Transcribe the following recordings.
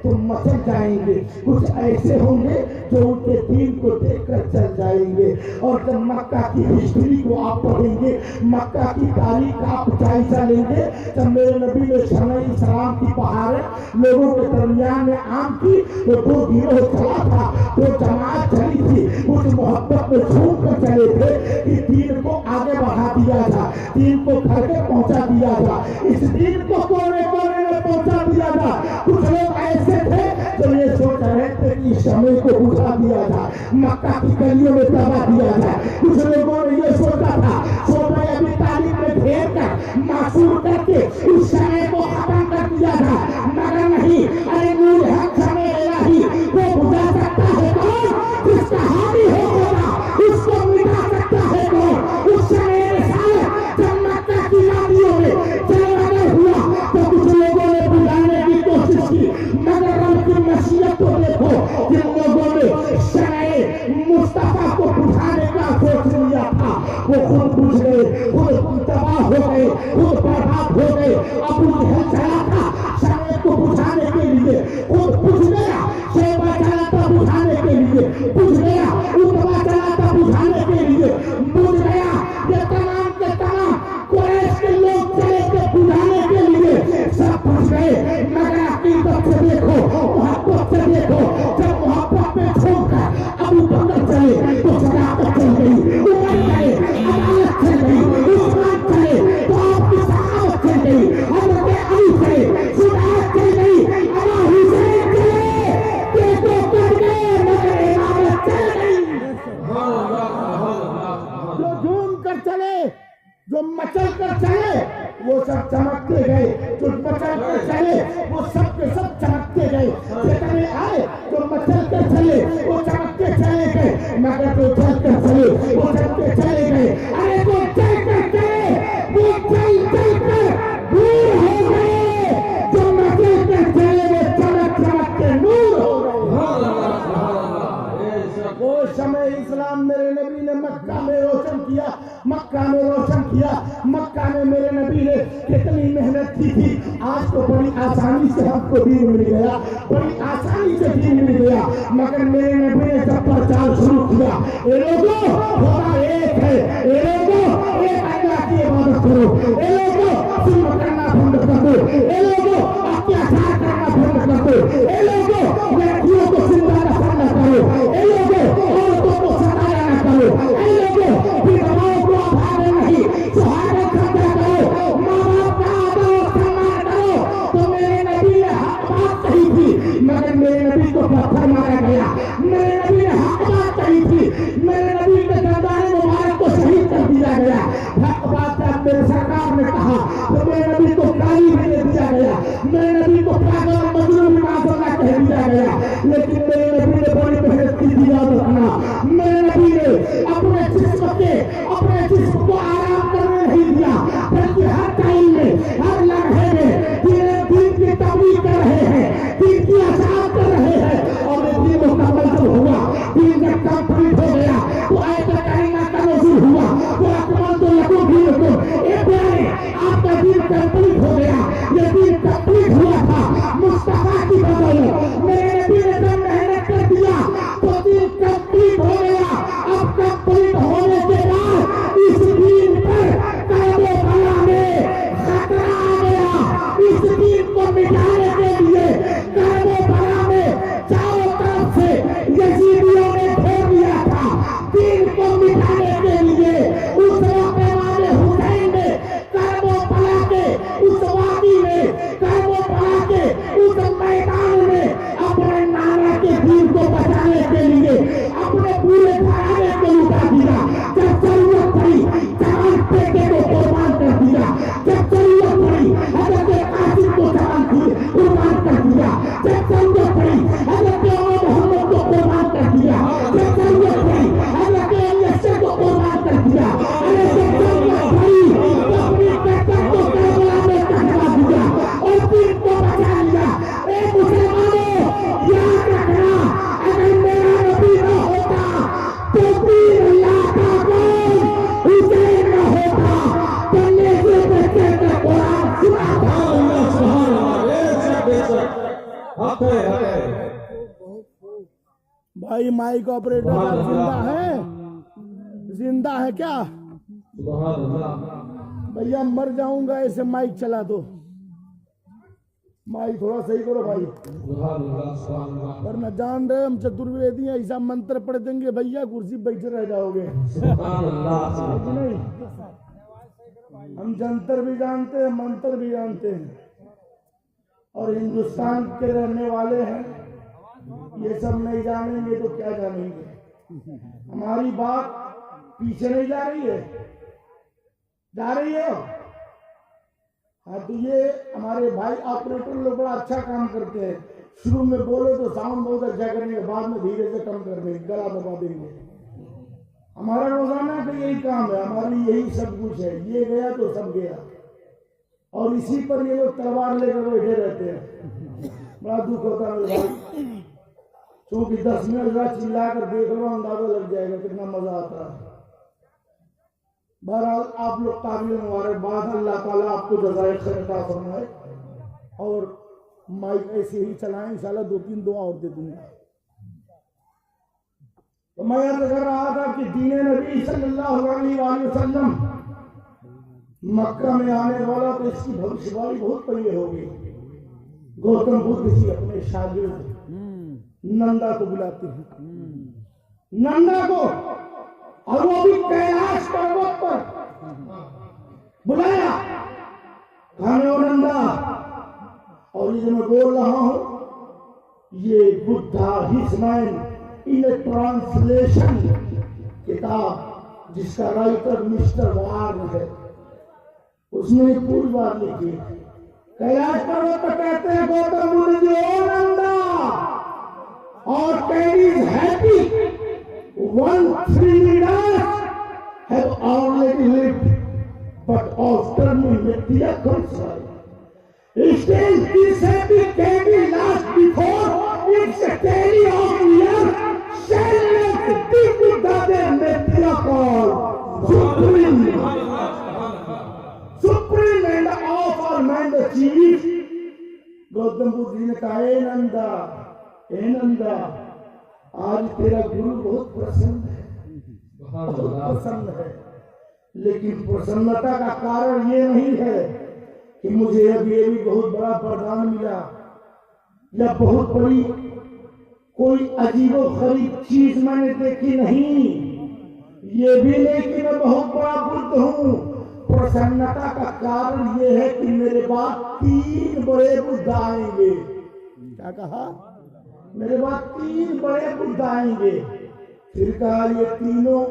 तो मचल जाएंगे, कुछ ऐसे होंगे जो उनके दीन को देखकर चल जाएंगे। और जब मक्का की हिस्ट्री को आप पढ़ेंगे, मक्का की तारीख का आप जायजा लेंगे, जब मेरे नबी ने सलाम की बहारें लोगों के दरमियान में आम की, तो दो गिरोह चला था, दो जमात चली थी, उस मोहब्बत में झूम कर चले थे कि दीन को आगे बढ़ा दिया था, दीन को घर के पहुंचा दिया था, इस दीन को कोने कोने में पहुंचा दिया था। कुछ लोग ऐसे थे जो ये सोच रहे थे कि समय को बुझा दिया था, मक्का की गलियों में दबा दिया था। कुछ लोगों ने ये सोचा था सोना अभी तालीम में घेर कर मासूर करके इस समय को खत्म कर दिया था, मगर नहीं। अरे नूर हक समय इलाही वो बुझा सकता है कौन? जिसका हावी हो होगा उसको मिटा सकता है कौन? उस समय जब मक्का की वादियों में जलवागर हुआ तो कुछ लोगों ने बुझाने की कोशिश की, मगर रब की मशीयत को देखो, जिन लोगों ने शरए मुस्तफा को बुझाने का सोच लिया था वो खुद बुझ गए, खुद तबाह हो गए, खुद बर्बाद हो गए। अबू जहल चला था शरए को बुझाने के लिए, खुद बुझ गया। शैबा चला था बुझाने के लिए, बुझ गया। उतबा चला था बुझाने के लिए, बुझ गया। ये तमाम के तमाम कुरैश के लोग चले थे बुझाने के लिए, सब बुझ गए। मगर अकीदत से देखो, मोहब्बत से देखो, जब मोहब्बत में छोड़कर अबू बकर चले तो सदाकत चल गई, उमर चले अदालत चल गई, उस्मान चले तो आपकी सखावत चल गई, हज़रत अली चले शुजाअत चल गई, अबू हुसैन चले पेटों कट गए मगर इमामत चल गई। जो झूम कर चले, जो मचल कर चले वो सब चमकते गए, जो मचल कर चले वो सब के सब चमकते गए। जितने आए जो मचल कर चले वो चमकते चले गए, मगर जो चल कर चले वो चलते चले गए। अरे जो चल कर चले वो चल चल कर दूर हो गए, जो मचल कर चले वो चमक चमक के नूर हो गए। वो समय इस्लाम मेरे नबी ने मक्का में रोशन किया, मक्का में रोशन किया। मक्का में मेरे नबी ने कितनी मेहनत की थी, आज तो बड़ी आसानी से हमको दीन मिल गया, बड़ी आसानी से दीन मिल गया। मगर मेरे नबी ने जब प्रचार शुरू किया, ए लोगों खुदा एक है, ए लोगों एक अल्लाह की इबादत करो, ए लोगों जुल्म करना बंद कर दो, ए लोगों अत्याचार करना बंद कर दो, ए लोगों लड़कियों को जिंदा दफन न करो, ए लोगों औरतों को सताया न करो, ए लोगों विधवाओं को अभावे नहीं सुहागन खर्चा करो, माँ बाप का आदर और सम्मान करो। तो मेरे नबी ने हक बात कही थी, मगर मेरे नबी को पत्थर मारा गया। मेरे नबी ने हक बात कही थी, मेरे नबी के दरबार मुबारक को शहीद कर दिया गया। हक बात जब मेरे सरकार ने कहा तो मेरे नबी को गाली भी दे दिया गया, मेरे नबी को पागल और मजलूम मासूमा कह दिया गया। लेकिन मेरे नबी ने बड़ी मेहनत की थी, याद रखना। मेरे नबी ने अपने जिस्म को आराम करने नहीं दिया, बल्कि हर टाइम में हर लम्हे में दीन की तबलीग कर रहे हैं, दीन की अशात कर रहे हैं। और दीन मुकम्मल जब हुआ, दीन जब कंप्लीट हो गया तो आयत करीमा का नज़ूल हुआ, वो अकमल तो लकूम भी लकूम, एक प्यारे आपका दीन कंप्लीट हो गया। ये दीन कंप्लीट हुआ था मुस्तफा की बदौलत। मेरे नबी ने जब मेहनत कर दिया तो दीन कंप्लीट हो गया। अब कंप्लीट होने के बाद इस दीन पर करबला में खतरा आ गया। इस दीन को मिटाने के लिए करबला में चारों तरफ से यजीदियों ने घेर लिया था। दीन को मिटाने के लिए उस वाले हुसैन ने करबला के उस वादी में, करबला के उस मैदान में अपने नाना के दीन को बचाने के लिए अपने पूरे घराने को लुटा दिया। जब जरूरत पड़ी जान बेटे को कुर्बान कर दिया, जब जरूरत पड़ी हज़रत कासिम को जान कुर्बान कर दिया, जब जरूरत पड़ी हज़रत मोहम्मद को कुर्बान कर दिया, जब जरूरत पड़ी हज़रत अली को कुर्बान कर दिया। अरे जब जरूरत पड़ी तो अपनी बेटे को करबला में चढ़ा दिया और दीन को बचा लिया। ए मुसलमानों याद रखना, अगर मेरा नबी न होता तो दीन अल्लाह का कौन हुसैन न होता तो नेज़े बच्चे का कुरान सुना था। भाई माइक ऑपरेटर जिंदा है? जिंदा है क्या? भैया मर जाऊंगा ऐसे माइक चला दो। माइक थोड़ा सही करो भाई, वरना जान रहे हम चतुर्वेदी हैं, ऐसा मंत्र पढ़ देंगे भैया कुर्सी बैठे रह जाओगे। नहीं, हम जंतर भी जानते हैं, मंत्र भी जानते हैं, और हिंदुस्तान के रहने वाले हैं। ये सब नहीं जानेंगे तो क्या जानेंगे? हमारी बात पीछे नहीं जा रही है, जा रही है। हाँ, तो ये हमारे भाई ऑपरेटर लोग बड़ा अच्छा काम करते हैं। शुरू में बोले तो साउंड बहुत अच्छा करेंगे, बाद में धीरे से कम कर देंगे, गला दबा देंगे। हमारा रोजाना का यही काम है, हमारी यही सब कुछ है। ये गया तो सब गया, और इसी पर ये लोग तलवार लेकर बैठे रहते हैं। बड़ा दुख होता है भाई, क्योंकि 10 मिनट चिल्ला कर देख लो, अंदाजा लग जाएगा कितना मजा आता है। बहरहाल आप लोग काबिल मुबारकबाद, अल्लाह ताला आपको जज़ाए खैर अता फरमाए, और माइक ऐसे ही चलाएं, इंशाल्लाह 2-3 दुआ और दे दूंगा। तो मैं अर्ज कर रहा था कि दीन नबी सल्लल्लाहु अलैहि वसल्लम मक्का में आने वाला, तो इसकी भविष्यवाणी बहुत पहले होगी। गौतम बुद्ध जी अपने शागिर्द नंदा को बुलाते हैं, नंदा को, और वो भी कैलाश पर्वत पर बुलाया, खाने नंदा। और ये मैं बोल रहा हूं, ये Buddha his man in A translation किताब, जिसका राइटर मिस्टर वार्न है, उसने पूरी बात लिखी। कैलाश पर्वत पर कहते हैं गौतम बुद्ध जी, ओ नंदा, और carry is happy, 1-3 leaders have already lived, but after me Mithya comes by. Still this happy can be last before its tally of years shall not be without a Mithya called Supreme and all man the chief. Gautam Buddha ji ने कहा, ए नंदा, आज तेरा गुरु बहुत प्रसन्न है, बहुत प्रसन्न है, लेकिन प्रसन्नता का कारण ये नहीं है कि मुझे अभी भी बहुत बड़ा वरदान मिला, या बहुत बड़ी कोई अजीबो गरीब चीज मैंने देखी नहीं, ये भी नहीं कि मैं बहुत बड़ा बुद्ध हूँ। प्रसन्नता का कारण ये है कि मेरे बाद 3 बड़े बुद्ध आएंगे। क्या कहा? मेरे बाद 3 बड़े बुद्ध आएंगे। फिर कहा, ये तीनों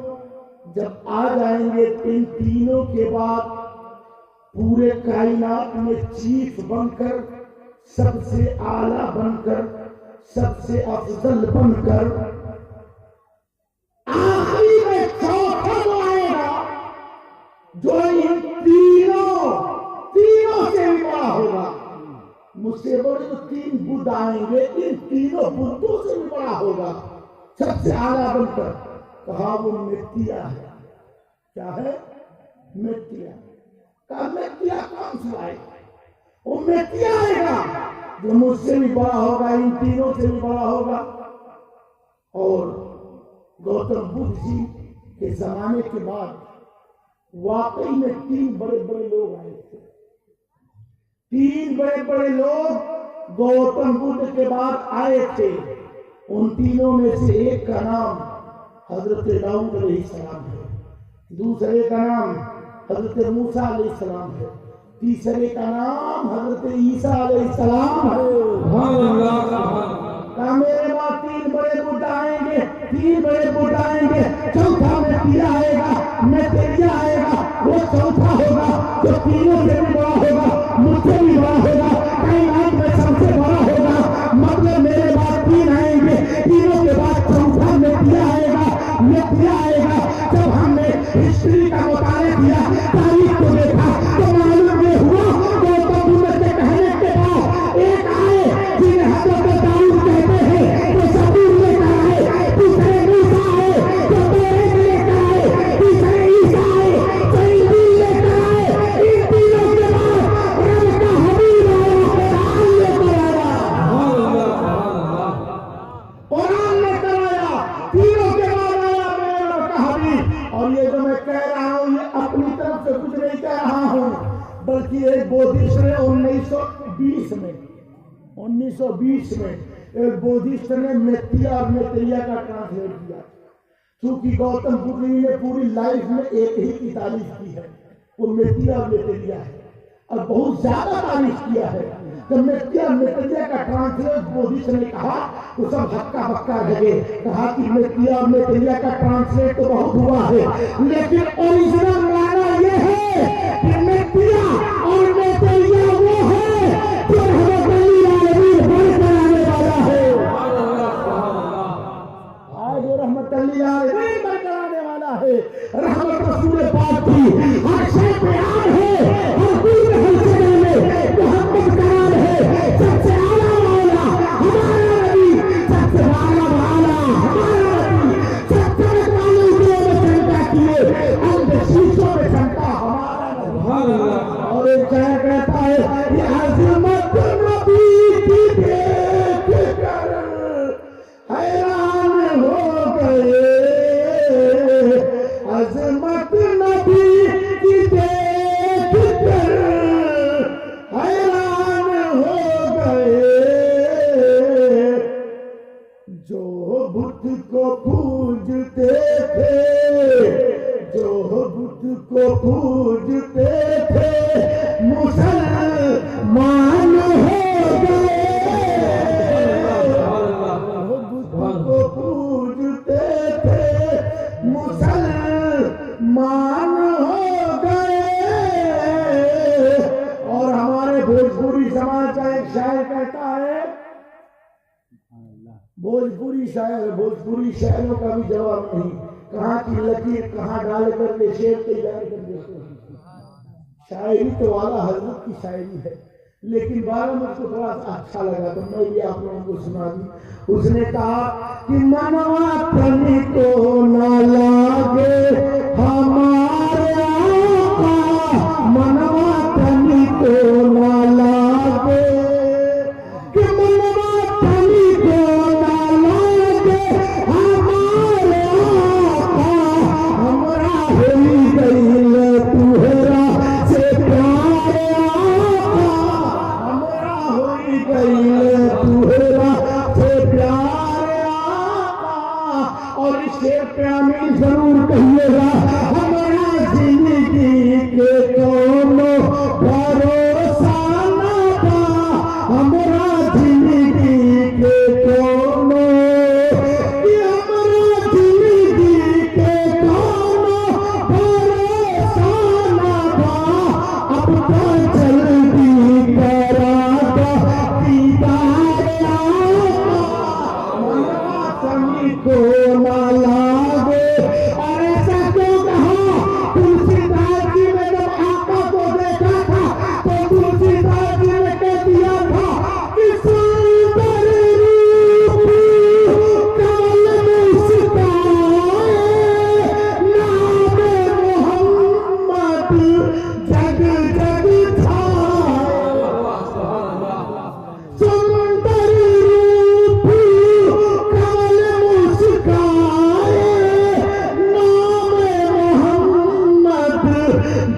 जब आ जाएंगे, इन तीनों के बाद पूरे कायनात में चीफ बनकर, सबसे आला बनकर, सबसे अफजल बनकर, आखिरी में चौथा जो आएगा, जो इन तीनों से भी बड़ा होगा। मुझसे बड़े तो 3 बुद्ध आएंगे, इन तीनों बुद्धों से भी बड़ा होगा, सबसे आला बनकर। कहा वो मित्तिया है। क्या है? मित्तिया। कहा मित्तिया कौन सा आएगा? वो मित्तिया आएगा जो मुझसे भी बड़ा होगा, इन तीनों से भी बड़ा होगा। और गौतम बुद्ध जी के जमाने के बाद वाकई में 3 बड़े बड़े लोग आए थे। 3 बड़े बड़े लोग गौतम बुद्ध के बाद आए थे। उन तीनों में से एक का नाम हजरत दाऊद अलैहिस्सलाम है, दूसरे का नाम हजरत मूसा अलैहिस्सलाम है, तीसरे का नाम हजरत ईसा अलैहिस्सलाम है। मेरे बाद 3 बड़े बुद्ध आएंगे, 3 बड़े बुद्ध आएंगे, चौथा मित्तिया आएगा, मित्तिया आएगा। वो चौथा होगा जो तीनों से भी बड़ा होगा, मुझसे भी बड़ा होगा, कायनात में सबसे बड़ा होगा। मतलब मेरे बाद 3 आएंगे, तीनों के बाद चौथा मित्तिया आएगा, मित्तिया आएगा। जब हमने हिस्ट्री का मुताबिक किया, तारीख को देखा, तो मालूम ये हुआ गौतम बुद्ध के कहने के बाद एक आए जिन्हें हजरत दाऊद कहते हैं, तो सबूत लेकर आए, दूसरे मूसा आए, तो तौरात लेकर आए, तीसरे ईसा आए, तो इंजील लेकर आए। इन तीनों के बाद बल्कि एक बोधिष्ट ने 1920 में एक बोधिष्ट ने मेत्तिया और मेत्तिया का ट्रांसलेट किया। क्योंकि गौतम बुद्ध जी ने पूरी लाइफ में एक ही की तारीफ की है, वो मेत्तिया और मेत्तिया है, और बहुत ज्यादा तारीफ किया है। तो मेत्तिया मेत्तिया का ट्रांसलेट बोधिष्ट ने कहा तो सब हक्का बक्का लगे, कहा कि मेत्तिया और मेत्तिया का ट्रांसलेट तो बहुत हुआ है, लेकिन ओरिजिनल माना ये है कि मेत्तिया और मेत्तिया वो है जो रहमत कराने वाला है। रहमत रसूल पाक की हर शय पे आम है, हर कोई हर जगह में मोहम्मद करार है। सबसे आला वाला हमारा नबी, सबसे आला वाला हमारा नबी, सबसे वाले ऊपर में चलता किए अंध शीशों में चलता हमारा नबी। और एक जगह कहता है ये अज़मत नबी की देख कर हैरान हो गए, अज़मत नबी की देख कर हैरान हो गए। जो बुद्ध को पूजते थे, जो बुद्ध को पूजते थे, मुसलमान हो गए। बुद्ध को पूजते थे, मुसलमान हो गए। और हमारे भोजपुरी समाज का एक शायर कहता है, भोजपुरी शायरों का भी जवाब नहीं, कहाँ की लकीर कहाँ डाल करके शेर तैयार कर देते हैं। शायरी तो वाला हजरत की शायरी है, लेकिन बारह मुझको थोड़ा सा अच्छा लगा तो मैं भी आप लोगों को सुना दी। उसने कहा कि मनवा तनी को ना लागे हमारे आका, मनवा तनी को ना लागे, कि मनवा तनी को ना लागे हमारे आका, हमरा होई गईल तुहरा से प्यारे आका, हमरा होई गईल तुहरा से प्यारे आका। और इसे प्यामी जरूर कहिएगा, हमारा जिंदगी के कोनो भरोसा ना था, हमारा जिंदगी के कोनो, कि हमारा जिंदगी के कोनो भरोसा ना था। अब तो जल्दी करा दो दीदार आका, मनवा तनी को ना लागे। और ऐसा क्यों कहा? तुलसीदास जी ने जब आका को देखा था तो तुलसीदास जी ने कह दिया था कि सुंदर रूप कमल मुस्काए, नाम मोहम्मद जग जग छाए। सुंदर रूप कमल मुस्काए, नाम मोहम्मद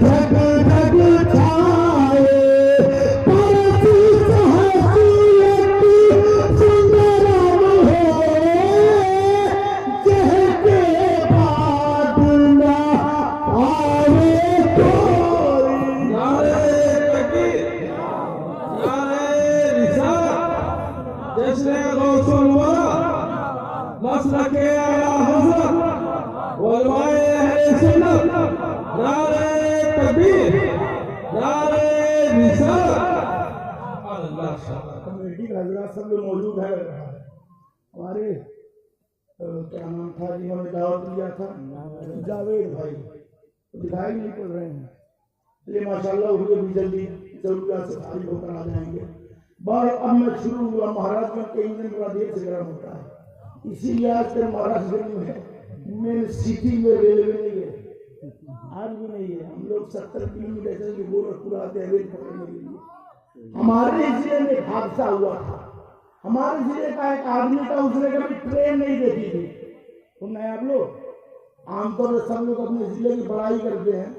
जग जग छाए। परसी सहसियत सुंदर हो, जहके बाद ना आवे कोई। नारे तकबीर, नारे रिसालत, जश्न गौसुल वरा, मसलके आला हज़रत, उलमाए अहले सुन्नत। नारे तकबीर, नारे रिसालत। अल्लाह शाबाश। कमेटी का हजरात सब लोग मौजूद है। हमारे क्या नाम था जिन्होंने दावत दिया था, जावेद भाई, दिखाई नहीं पड़ रहे हैं, इसलिए माशाल्लाह उनके भी जल्दी जरूरियात से फारिग होकर आ जाएंगे। बार अब मैं शुरू हुआ, महाराज में कई दिन बड़ा देर से गर्म होता है, इसीलिए आज फिर महाराजगंज में मेन सिटी में रेलवे नहीं है, आज भी नहीं है। हम लोग 70 किलोमीटर से गोरखपुर आते हैं रेल पकड़ने के लिए। हमारे जिले में एक हादसा हुआ था, हमारे जिले का एक आदमी था, उसने कभी ट्रेन नहीं देखी थी। सुन रहे हैं आप लोग? आमतौर पर सब लोग अपने जिले की बड़ाई करते हैं,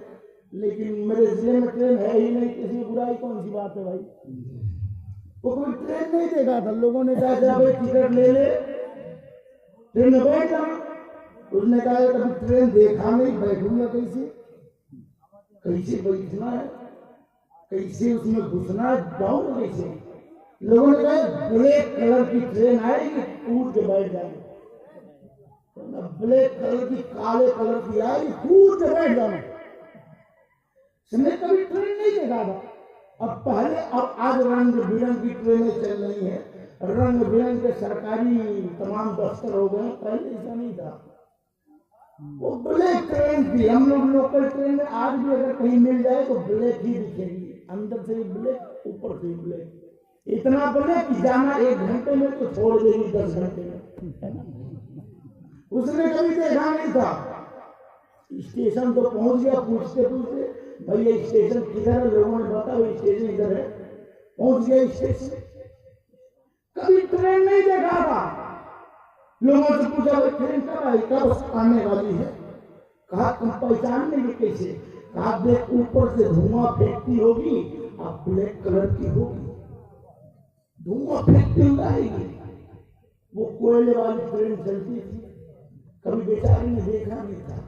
लेकिन मेरे जिले में ट्रेन है ही नहीं, किसी बुराई कौन सी बात है भाई। वो कोई ट्रेन नहीं देखा था, लोगों ने कहा जा भाई टिकट ले ले, ट्रेन में बैठ जाना। उसने कहा कभी ट्रेन देखा नहीं, बैठूंगा कैसे, कैसे बैठना है, कैसे उसमें घुसना है, जाऊंगा कैसे। लोगों ने कहा ब्लैक कलर की ट्रेन आएगी, कूद के बैठ जाएंगे। ब्लैक कलर की, काले कलर की आएगी, कूद के बैठ जाना। हमने कभी ट्रेन नहीं देखा था। अब पहले, अब आज रंग बिरंग की ट्रेनें चल रही हैं, रंग बिरंग के सरकारी तमाम दफ्तर हो गए, पहले ऐसा नहीं था। वो ब्लैक ट्रेन थी। हम लोग लोकल ट्रेन में आज भी अगर कहीं मिल जाए तो ब्लैक ही दिखेगी, अंदर से ब्लैक, ऊपर से ब्लैक, इतना ब्लैक कि जाना 1 घंटे में तो छोड़ देगी 10 घंटे में। उसने कभी देखा नहीं था। स्टेशन तो पहुंच गया, पूछते पूछते भैया स्टेशन किधर है, लोगों ने बताया स्टेशन इधर है। पहुंच गया स्टेशन, कभी ट्रेन नहीं देखा था। लोगों से पूछा ट्रेन कब आई, कब आने वाली है। कहा तुम पहचान लेंगे कैसे। कहा देख ऊपर से धुआं फेंकती होगी, अब ब्लैक कलर की होगी, धुआं फेंकती आएगी। वो कोयले वाली ट्रेन चलती थी, कभी बेचारी ने देखा नहीं था।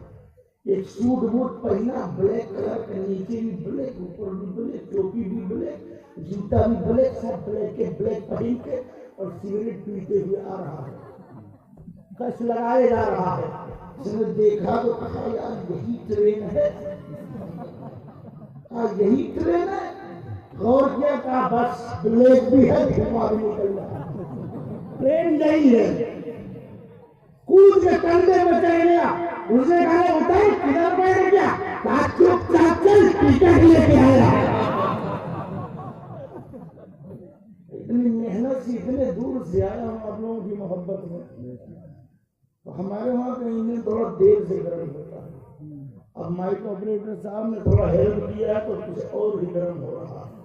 एक सूट बूट पहना ब्लैक कलर का, नीचे भी ब्लैक, ऊपर भी ब्लैक, टोपी भी ब्लैक, जूता भी ब्लैक, सब ब्लैक के ब्लैक पहन के, और सिगरेट पीते हुए आ रहा है, कस लगाए जा रहा है। उसने देखा तो कहा यार यही ट्रेन है, यही ट्रेन है। गौर किया, कहा बस ब्लैक भी है, धुआं भी निकल रहा है, ट्रेन यही है। कूद के कंधे में चढ़ गया। उसने कहा बताइए किधर बैठ गया। कहा चुपचाप चल, टिकट लेके आया। इतनी मेहनत से इतने दूर से आया हूँ आप लोगों की मोहब्बत में। तो हमारे वहाँ का इंजन थोड़ा देर से गर्म होता है। अब माइक ऑपरेटर साहब ने थोड़ा हेल्प किया है तो कुछ और भी गर्म हो रहा है।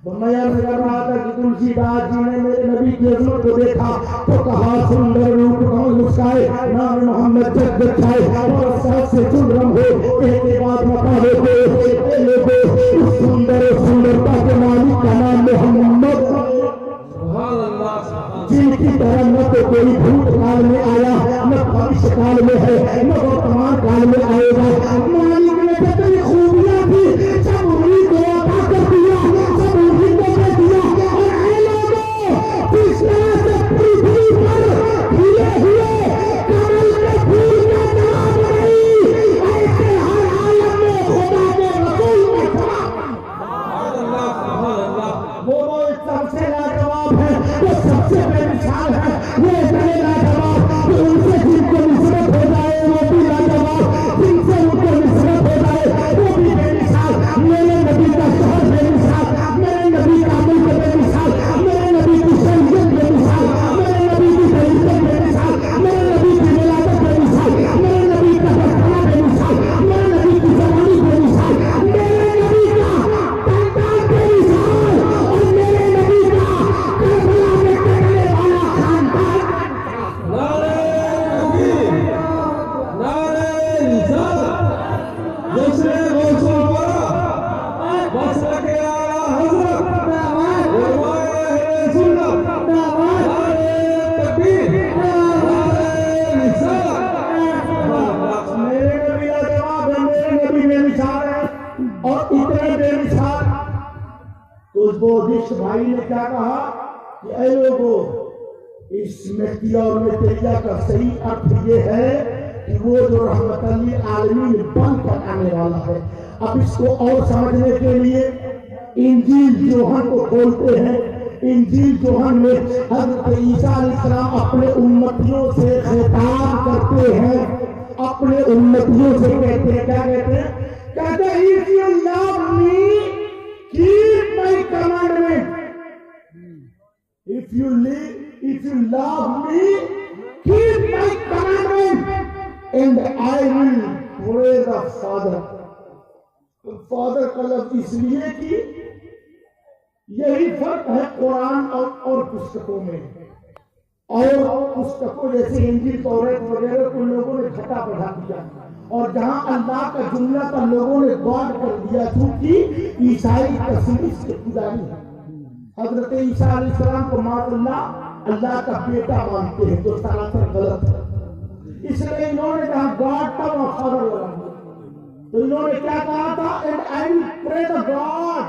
तो मैं यह कर रहा था कि तुलसीदास जी ने मेरे नबी की अजमत को देखा तो कहा सुंदर रूप कौन मुस्काए, नाम मोहम्मद जग जगाए, और साथ से चुनरम हो कहते बाद मकाले को उस सुंदरता के मालिक का नाम मोहम्मद, जिनकी तरह न तो कोई भूतकाल में आया, न भविष्य काल में है, न वर्तमान काल में आएगा। मालिक ने कितनी खूबियां थी, सब उन्हीं को अता कर दिया, सब उन्हीं को दे दिया। और ऐ लोगों, पिछले से पृथ्वी पर खिले हुए कमल के फूल का जवाब नहीं, ऐसे हर आलम में खुदा के रसूल का वो सबसे लाजवाब है, वो सबसे बेमिसाल है, वो इतने लाजवाब कि उनसे जिनको निस्बत हो जाए वो भी लाजवाब, जिनसे उनको निस्बत हो जाए वो भी बेमिसाल। मेरे नबी का शहर बेमिसाल, मेरे नबी का मुल्क बेमिसाल, मेरे नबी की शरीयत बेमिसाल, मेरे नबी की शरीयत बेमिसाल, मेरे नबी की विलादत बेमिसाल, मेरे नबी का बचपना बेमिसाल, मेरे नबी की जवानी बेमिसाल, मेरे नबी का तंदान बेमिसाल, और मेरे नबी का करबला में करने वाला खानदान। नारे तकबीर, नारे रिसालत, जश्न गौसुल वरा, मसलक आला हज़रत, उलमाए सुन्नत, नारे तकबीर, नारे रिसालत। मेरे नबी लाजवाब है, मेरे नबी बेमिसाल है, और इतने बेमिसाल। तो उस बोधिष्ठ भाई ने क्या कहा कि ऐ लोगों, इस मेहतिया और मेहतिया का सही अर्थ ये है कि वो जो रहमतुल आलमीन बनकर आने वाला है। अब इसको और समझने के लिए इंजील जोहन को खोलते हैं। इंजील जोहन में हज़रत ईसा अलैहिस्सलाम अपने उम्मतियों से खिताब करते हैं, अपने उम्मतियों से कहते हैं, क्या कहते हैं? कहते हैं if you love me keep my commandment, if you love me keep my commandment and I will pray the Father। Father का लफ्ज इसलिए कि यही फर्क है कुरान और पुस्तकों में। और पुस्तकों जैसे इंजील तौरात वगैरह को लोगों ने घटा बढ़ा दिया, और जहां अल्लाह का जुमला का लोगों ने गॉड कर दिया, क्योंकि ईसाई तस्वीर के पुजारी है। हजरत ईसा अलैहिस्सलाम को माअल्लाह अल्लाह का बेटा मानते हैं, जो सरासर गलत है। इसलिए इन्होंने कहा गॉड का फादर लगा दिया। तो इन्होंने क्या कहा था, and I will pray the God,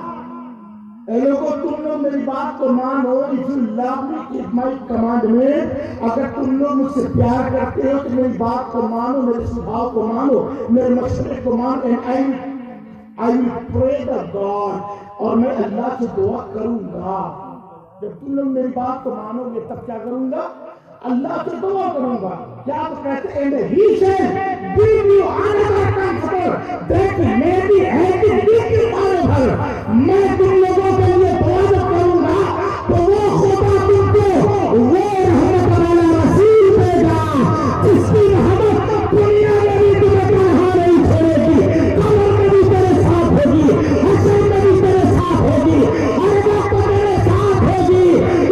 ए लोगों तुम लोग मेरी बात को मानो, if you love me keep my commandment, अगर तुम लोग मुझसे प्यार करते हो तो मेरी बात को मानो, मेरे स्वभाव को मानो, मेरे मशवरे को मानो, and I will pray the God, और मैं अल्लाह से दुआ करूंगा। जब तुम लोग मेरी बात को मानोगे तब क्या करूंगा, अल्लाह से दुआ करूंगा। क्या तो कहते हैं, and he said give you another comforter that may be happy with you forever, मैं तुम लोगों के लिए दुआ करूंगा तो वो खुदा तुमको वो रहमत वाला रसूल देगा जिसकी रहमत दुनिया में भी तुम्हें कहां नहीं छोड़ेगी, कब्र में भी तेरे साथ होगी, हश्र में भी तेरे साथ होगी, हर वक्त तेरे साथ होगी।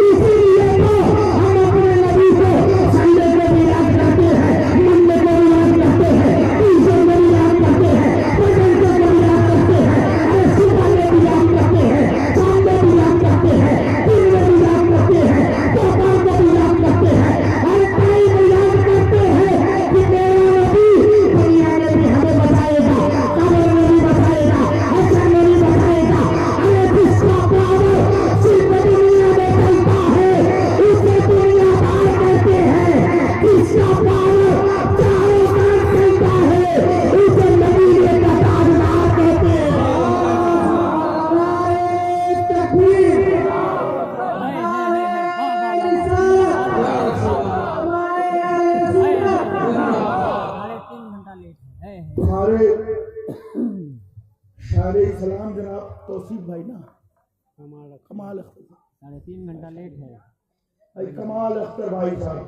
इसीलिए तो हम अपने नबी को संडे को भी याद करते हैं, मंडे को भी याद करते हैं, ट्यूसडे को भी याद करते हैं, वेडनेसडे को भी याद करते हैं, अरे सुबह में भी याद करते हैं, शाम में भी याद करते हैं, दिन में भी याद करते हैं, दोपहर को भी याद करते हैं, हर टाइम याद करते हैं कि मेरा नबी दुनिया में भी हमें बचाएगा, कब्र में भी बचाएगा, हश्र में भी बचाएगा। अरे जिसका पावर सिर्फ दुनिया में चलता है उसे दुनियादार कहते हैं, जिसका पावर चारों तरफ चलता है उसे नबी के ताजदार कहते हैं। नारे तकबीर, तुम्हारे शारे सलाम जनाब तौसीफ भाई ना, कमाल अख्तर 3.5 घंटा लेट है। भाई, कमाल अख्तर भाई साहब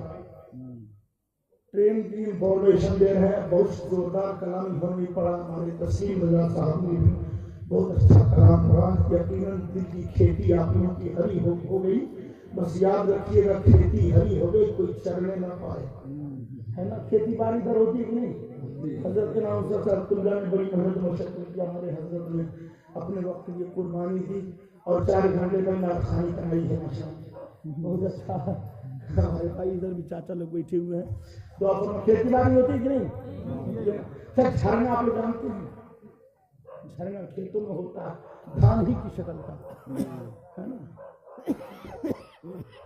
ट्रेन की इंफॉर्मेशन दे रहे हैं, बहुत जोरदार कलाम इन्होंने पढ़ा। हमारे तस्लीम रजा साहब ने भी बहुत अच्छा कलाम पढ़ा। यकीनन दिल की खेती आप लोगों की हरी हो गई। बस याद रखिएगा, खेती हरी हो गई, कोई चरने ना पाए, है ना। खेती बाड़ी इधर होती है कि नहीं। हजरत के नाम से अब्दुल्ला ने बड़ी मेहनत मशक्कत किया, हमारे हजरत ने अपने वक्त की कुर्बानी दी और 4 घंटे में नारखानी कराई है, माशाअल्लाह बहुत अच्छा। हमारे भाई इधर भी चाचा लोग बैठे हुए हैं। तो आप खेती बाड़ी होती है कि नहीं। सर झरना आप लोग जानते हैं, झरना खेतों में होता है, धान ही की शक्ल का, है ना।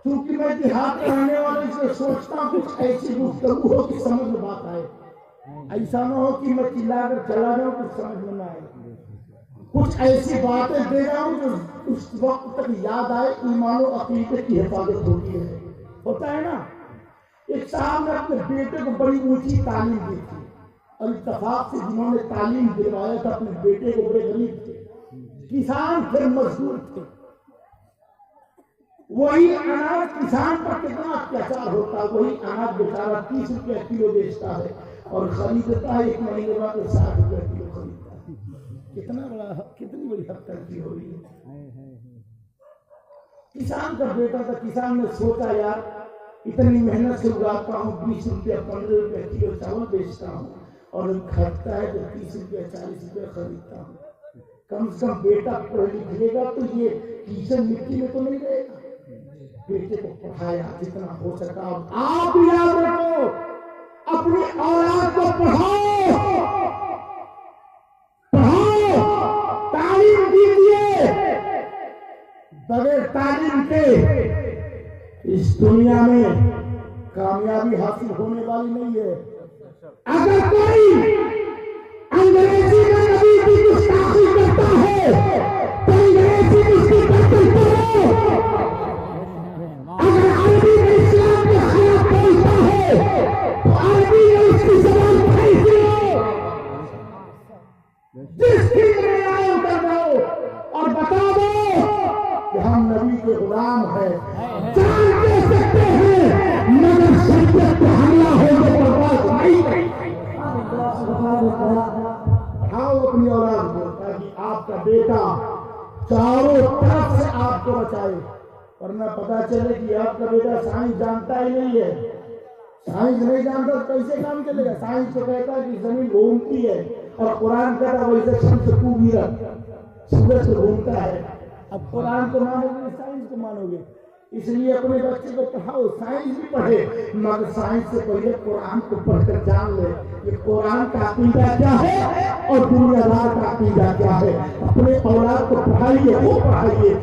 क्योंकि मैं जिहाद कराने वाले से सोचता हूँ कुछ ऐसी गुफ्तगू हो कि समझ में बात आए, ऐसा ना हो कि मैं चिल्लाकर चला जाऊं कुछ समझ में ना आए। कुछ ऐसी बातें दे रहा हूं जो उस वक्त तक याद आए, ईमान और अकीदे की हिफाजत होती है, होता है ना। एक साहब ने अपने बेटे को बड़ी ऊंची तालीम दी थी और इत्तेफाक से जिन्होंने तालीम दिलवाया था अपने बेटे को, बड़े गरीब थे, किसान थे, मजदूर थे। वही अनाज किसान पर कितना अत्याचार होता है, वही अनाज बेचारा 30 रुपया किलो बेचता है और खरीदता है 1 महीने बाद 60 रुपया किलो खरीदता है। कितनी बड़ी हत्या की हो रही है। किसान का बेटा था, किसान ने सोचा यार इतनी मेहनत से उगाता हूँ, 20 रुपया 15 रुपया किलो चावल बेचता हूँ और खरीदता है तो 30 रुपया 40 रुपया खरीदता हूँ। कम से कम बेटा पढ़ लिख लेगा तो ये कीचड़ मिट्टी में तो नहीं रहेगा। बेटे को पढ़ाया जितना हो सका। आप याद रखो, अपनी औलाद को पढ़ाओ, तालीम दीजिए। बगैर तालीम के इस दुनिया में कामयाबी हासिल होने वाली नहीं है। अगर कोई अंग्रेजी में नबी की गुस्ताखी करता है तो अंग्रेजी में उसकी कत्ल करो। अगर अरबी में इस्लाम के खिलाफ बोलता है तो अरबी में उसकी जबान फेंक दो। जिस चीज में आए उतर दो और बता दो कि हम नबी के गुलाम हैं। जान दे सकते हैं मगर शरीयत पे हमला हो तो बर्बाद नहीं करेंगे। पढ़ाओ अपनी औलाद को ताकि आपका बेटा चारों तरफ से आपको बचाए, वरना पता चले कि आपका बेटा साइंस जानता ही नहीं है, साइंस नहीं जानता तो कैसे काम चलेगा? साइंस तो कहता है कि जमीन घूमती है और कुरान कहता है वैसे शम्स सूरज घूमता है। अब कुरान को मानोगे साइंस को मानोगे? इसलिए अपने बच्चे को पढ़ाओ, साइंस भी पढ़े, मगर साइंस से पहले कुरान को पढ़कर जान ले कि कुरान का अकीदा क्या है और दुनियादार का अकीदा क्या है। अपने औलाद को पढ़ाइए, वो पढ़ाइए।